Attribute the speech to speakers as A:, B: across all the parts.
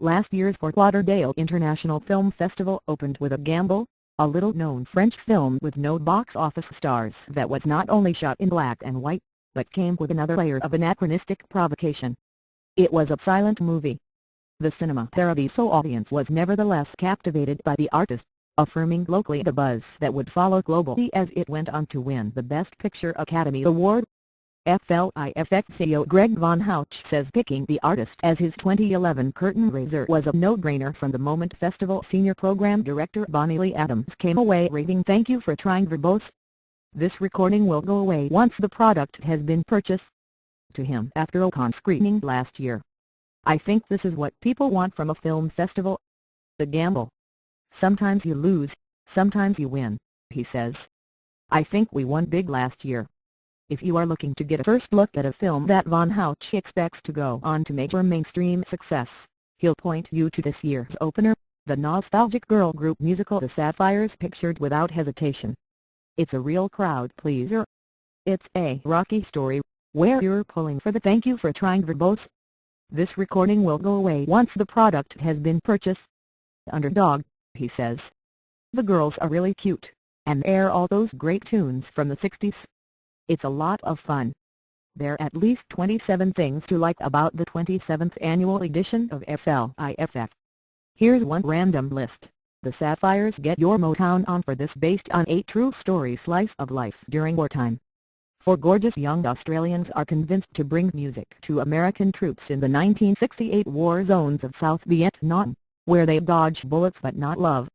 A: Last year's Fort Lauderdale International Film Festival opened with A Gamble, a little-known French film with no box office stars that was not only shot in black and white, but came with another layer of anachronistic provocation. It was a silent movie. The Cinema Paradiso audience was nevertheless captivated by the artist, affirming locally the buzz that would follow globally as it went on to win the Best Picture Academy Award. FLIFX CEO Greg Von Houch says picking the artist as his 2011 curtain raiser was a no-brainer from the moment Festival Senior Program Director Bonnie Lee Adams came away raving "Thank you for trying verbose. This recording will go away once the product has been purchased." To him after a con screening last year. "I think this is what people want from a film festival. The gamble. Sometimes you lose, sometimes you win," he says. "I think we won big last year." If you are looking to get a first look at a film that Von Houch expects to go on to major mainstream success, he'll point you to this year's opener, the nostalgic girl group musical The Sapphires pictured without hesitation. It's a real crowd pleaser. It's a rocky story, where you're pulling for the "thank you for trying" verbose. This recording will go away once the product has been purchased. "Underdog," he says. "The girls are really cute, and air all those great tunes from the 60s. It's a lot of fun. There are at least 27 things to like about the 27th annual edition of FLIFF. Here's one random list. The Sapphires get your Motown on for this, based on a true story slice of life during wartime. Four gorgeous young Australians are convinced to bring music to American troops in the 1968 war zones of South Vietnam, where they dodge bullets but not love.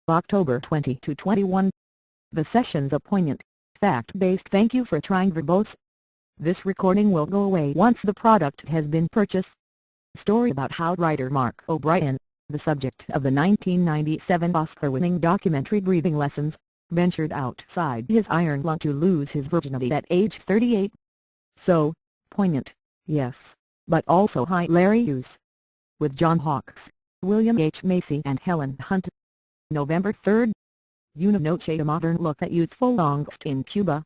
A: October 20–21. The session's a poignant, fact-based "thank you for trying" verbose. This recording will go away once the product has been purchased. Story about how writer Mark O'Brien, the subject of the 1997 Oscar-winning documentary Breathing Lessons, ventured outside his iron lung to lose his virginity at age 38. So, poignant, yes, but also hilarious. With John Hawkes, William H. Macy and Helen Hunt. November 3. Una Noche, a modern look at youthful angst in Cuba.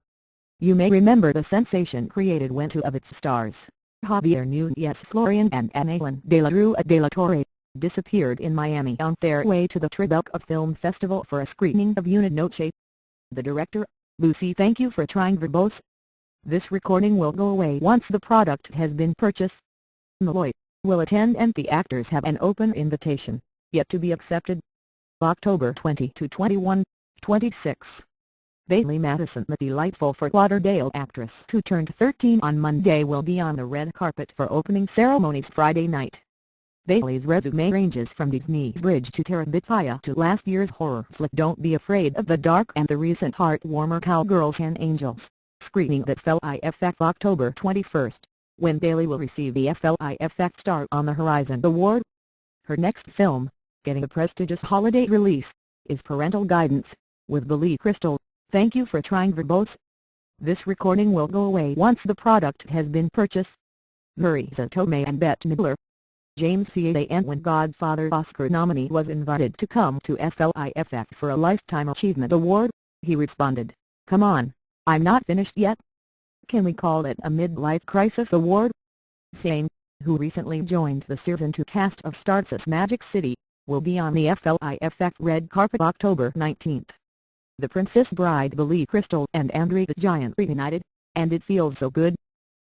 A: You may remember the sensation created when two of its stars, Javier Núñez Florian and Annalyn de la Rua de la Torre, disappeared in Miami on their way to the Tribeca Film Festival for a screening of Una Noche. The director, Lucy "Thank you for trying" verbose. This recording will go away once the product has been purchased. Malloy will attend and the actors have an open invitation, yet to be accepted. October 20–21, 26. Bailey Madison, the delightful Fort Lauderdale actress who turned 13 on Monday, will be on the red carpet for opening ceremonies Friday night. Bailey's resume ranges from Disney's Bridge to Terabithia to last year's horror flick Don't Be Afraid of the Dark and the recent heartwarmer Cowgirls and Angels, screening at FLIFF October 21, when Bailey will receive the FLIFF Star on the Horizon Award. Her next film, getting a prestigious holiday release, is Parental Guidance, with Billy Crystal, "Thank you for trying" verbose. This recording will go away once the product has been purchased. Marisa Tomei and Bette Midler. James C. and when Godfather Oscar nominee was invited to come to FLIFF for a Lifetime Achievement Award, he responded, "Come on, I'm not finished yet. Can we call it a midlife crisis award?" Sane, who recently joined the Season 2 cast of Star's Magic City, will be on the FLIFF red carpet October 19. The Princess Bride Billy Crystal and Andre the Giant reunited, and it feels so good.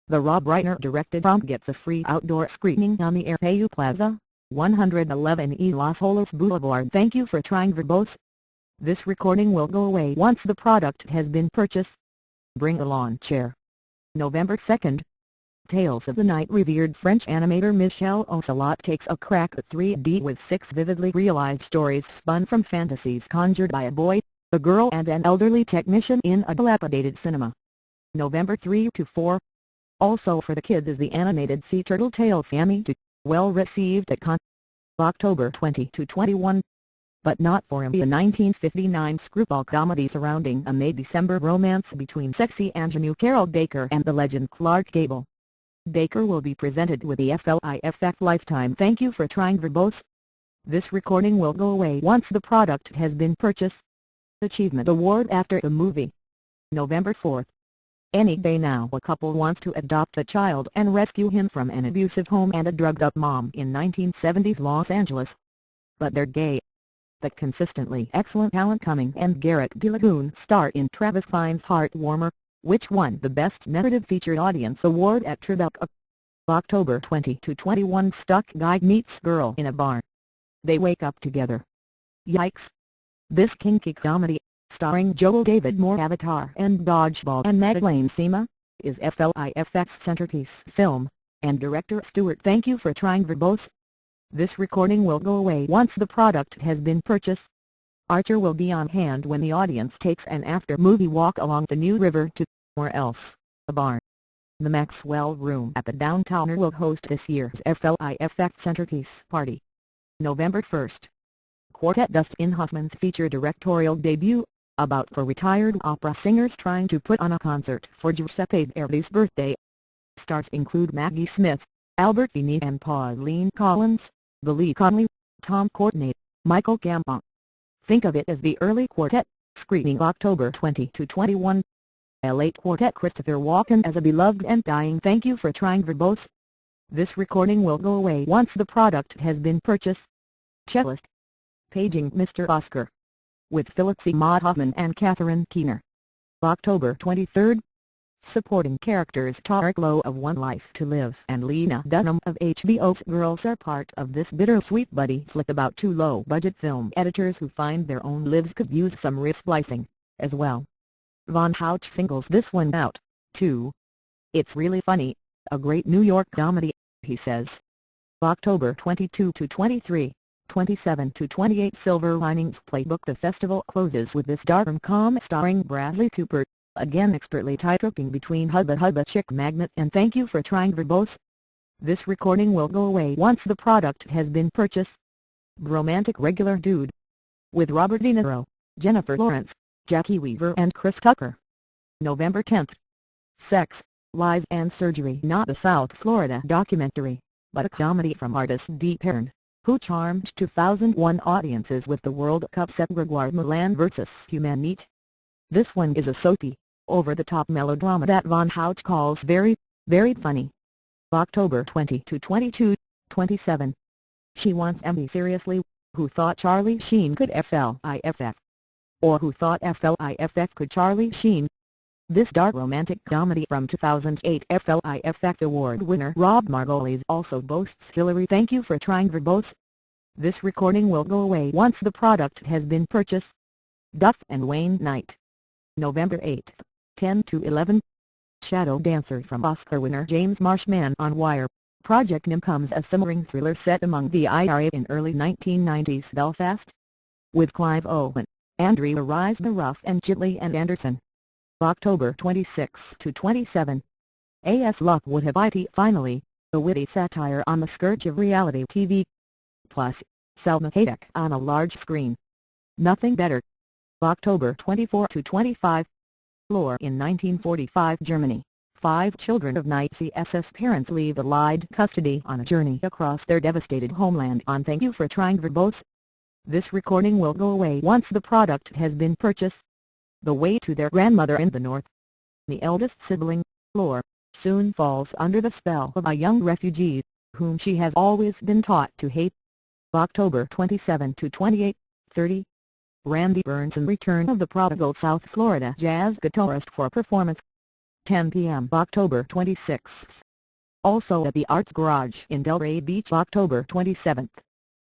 A: The Rob Reiner-directed film gets a free outdoor screening on the Airpayu Plaza, 111 E Los Olas Boulevard. "Thank you for trying" verbose. This recording will go away once the product has been purchased. Bring a lawn chair. November 2. Tales of the Night. Revered French animator Michel Ocelot takes a crack at 3D with 6 vividly realized stories spun from fantasies conjured by a boy, a girl and an elderly technician in a dilapidated cinema. November 3–4. Also for the kids is the animated Sea Turtle Tale Sammy 2, well received at Con. October 20–21. But not for him. The 1959 screwball comedy surrounding a May-December romance between sexy ingenue Carol Baker and the legend Clark Gable. Baker will be presented with the FLIFF Lifetime "Thank You for Trying" verbose. This recording will go away once the product has been purchased. Achievement Award after the movie. November 4. Any day now a couple wants to adopt a child and rescue him from an abusive home and a drugged-up mom in 1970s Los Angeles. But they're gay. The consistently excellent Alan Cumming and Garrett DeLagoon star in Travis Fiennes' Heartwarmer, which won the Best Narrative Featured Audience Award at Tribeca. October 20-21 Stuck guy meets girl in a bar. They wake up together. Yikes! This kinky comedy, starring Joel David Moore Avatar and Dodgeball and Madeleine Sima, is FLIFF's centerpiece film, and director Stuart thank you for trying verbose. This recording will go away once the product has been purchased. Archer will be on hand when the audience takes an after-movie walk along the New River to, or else, a bar. The Maxwell Room at the Downtowner will host this year's FLIFF centerpiece party. November 1st. Quartet Dustin Hoffman's feature directorial debut, about 4 retired opera singers trying to put on a concert for Giuseppe Verdi's birthday. Stars include Maggie Smith, Albert Finney and Pauline Collins, Billy Connolly, Tom Courtenay, Michael Gambon. Think of it as the early Quartet, screening October 20-21. A late Quartet Christopher Walken as a beloved and dying thank you for trying verbose. This recording will go away once the product has been purchased. Cellist. Paging Mr. Oscar. With Philip Seymour Hoffman and Catherine Keener. October 23rd. Supporting characters Tarek Lowe of One Life to Live and Lena Dunham of HBO's Girls are part of this bittersweet buddy flick about 2 low-budget film editors who find their own lives could use some re-splicing, as well. Von Houch singles this one out, too. It's really funny, a great New York comedy, he says. October 22-23, 27-28 Silver Linings Playbook. The festival closes with this dark rom-com starring Bradley Cooper, again expertly tightroping between Hubba Hubba Chick Magnet and Thank You for Trying Verbose. This recording will go away once the product has been purchased. Romantic Regular Dude. With Robert De Niro, Jennifer Lawrence, Jackie Weaver and Chris Tucker. November 10th. Sex, Lies and Surgery. Not the South Florida documentary, but a comedy from artist Dee Perrin, who charmed 2001 audiences with the World Cup set Grégoire Milan vs. Humanite. This one is a soapy, over-the-top melodrama that Von Houch calls very, very funny. October 20-22, 27. She Wants Emmy Seriously, Who Thought Charlie Sheen Could FLIFF? Or Who Thought FLIFF Could Charlie Sheen? This dark romantic comedy from 2008 FLIFF award winner Rob Margolis also boasts Hillary thank you for trying verbose. This recording will go away once the product has been purchased. Duff and Wayne Knight. November 8, 10-11. Shadow Dancer from Oscar winner James Marshman on Wire. Project Nim comes a simmering thriller set among the IRA in early 1990s Belfast. With Clive Owen, Andrea Riseborough and Gillian Anderson. October 26-27. A.S. Luck would have it finally, a witty satire on the scourge of reality TV. Plus, Selma Hayek on a large screen. Nothing better. October 24-25. Lore. In 1945 Germany, 5 children of Nazi SS parents leave Allied custody on a journey across their devastated homeland on Thank You for Trying Verbose. This recording will go away once the product has been purchased. The way to their grandmother in the north. The eldest sibling, Lore, soon falls under the spell of a young refugee, whom she has always been taught to hate. October 27-28, 30. Randy Burns in Return of the Prodigal South Florida jazz guitarist for performance. 10 p.m. October 26th. Also at the Arts Garage in Delray Beach October 27th.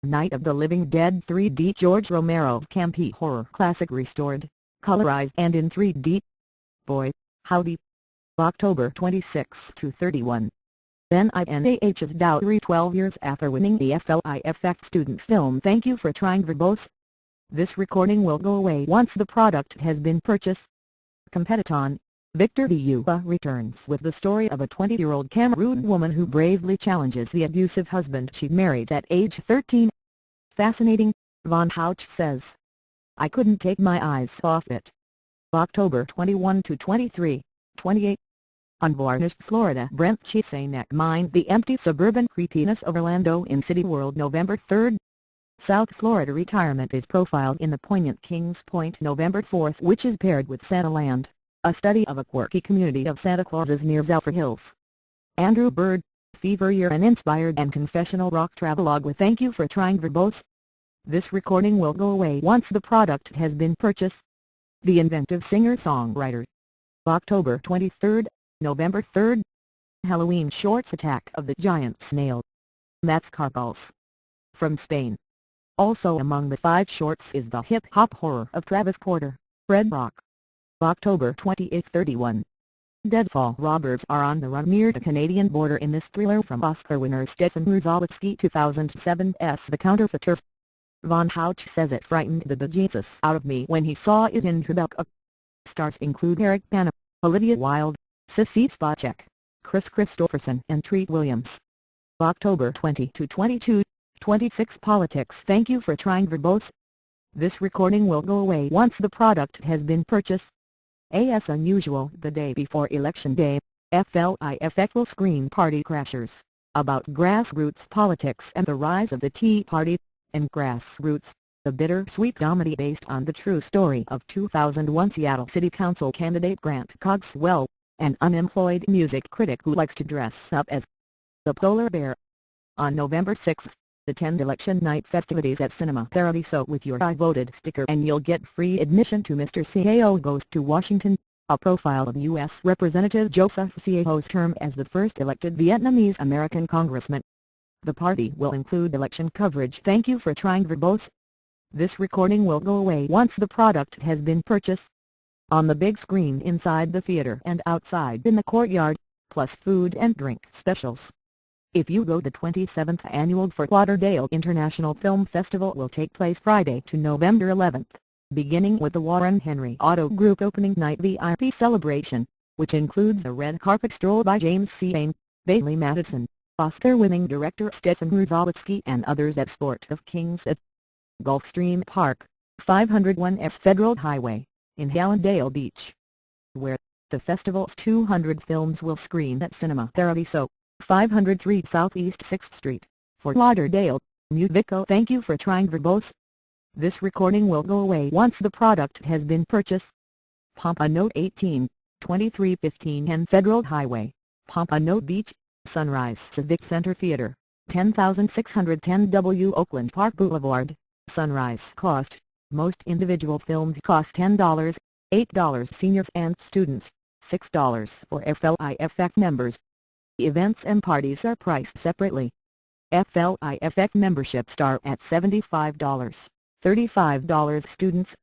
A: Night of the Living Dead 3D. George Romero's campy horror classic restored, colorized and in 3D. Boy, howdy. October 26-31. NINAH's dowry 12 years after winning the FLIFF student film Thank You for Trying Verbose. This recording will go away once the product has been purchased. Competiton. Victor Diuba returns with the story of a 20-year-old Cameroon woman who bravely challenges the abusive husband she married at age 13. Fascinating, Von Houch says. I couldn't take my eyes off it. October 21-23, 28. Unvarnished Florida. Brent Chisenek minds the empty suburban creepiness of Orlando in City World November 3. South Florida retirement is profiled in the poignant Kings Point November 4, which is paired with Santaland, a study of a quirky community of Santa Clauses near Zelford Hills. Andrew Bird, Fever Year, an inspired and confessional rock travelogue with Thank You for Trying Verbose. This recording will go away once the product has been purchased. The inventive singer-songwriter. October 23, November 3. Halloween Shorts, Attack of the Giant Snail. That's Carpals. From Spain. Also among the 5 shorts is the hip-hop horror of Travis Porter, Red Rock. October 28-31. Deadfall robbers are on the run near the Canadian border in this thriller from Oscar winner Stefan Ruzalewski 2007's The Counterfeiters. Von Houch says it frightened the bejesus out of me when he saw it in Tribeca. Stars include Eric Bana, Olivia Wilde, Sissy Spacek, Chris Christopherson and Treat Williams. October 20-22, 26 Politics. Thank You for Trying Verbose. This recording will go away once the product has been purchased. As unusual, the day before Election Day, FLIFF will screen Party Crashers, about grassroots politics and the rise of the Tea Party, and Grassroots, a bittersweet comedy based on the true story of 2001 Seattle City Council candidate Grant Cogswell, an unemployed music critic who likes to dress up as the polar bear. On November 6, attend election night festivities at Cinema Paradiso with your I voted sticker and you'll get free admission to Mr. CAO Goes to Washington, a profile of U.S. Representative Joseph CAO's term as the first elected Vietnamese American congressman. The party will include election coverage. Thank You for Trying Verbose. This recording will go away once the product has been purchased. On the big screen inside the theater and outside in the courtyard, plus food and drink specials. If you go, the 27th annual Fort Lauderdale International Film Festival will take place Friday to November 11th, beginning with the Warren Henry Auto Group opening night VIP celebration, which includes a red carpet stroll by James C. Bain, Bailey Madison, Oscar-winning director Stefan Ruzalewski and others at Sport of Kings at Gulfstream Park, 501 S Federal Highway, in Hallandale Beach, where the festival's 200 films will screen at Cinema Paradiso, 503 Southeast 6th Street, Fort Lauderdale, New Mexico. Thank You for Trying Verbose. This recording will go away once the product has been purchased. Pompano 18, 2315 N Federal Highway, Pompano Beach, Sunrise Civic Center Theater, 10610 W Oakland Park Boulevard, Sunrise. Cost: most individual films cost $10, $8 seniors and students, $6 for FLIFF members. Events and parties are priced separately. FLIFF membership start at $75, $35 students.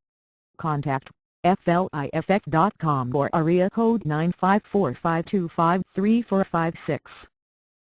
A: Contact FLIFF.com or area code 954-525-3456.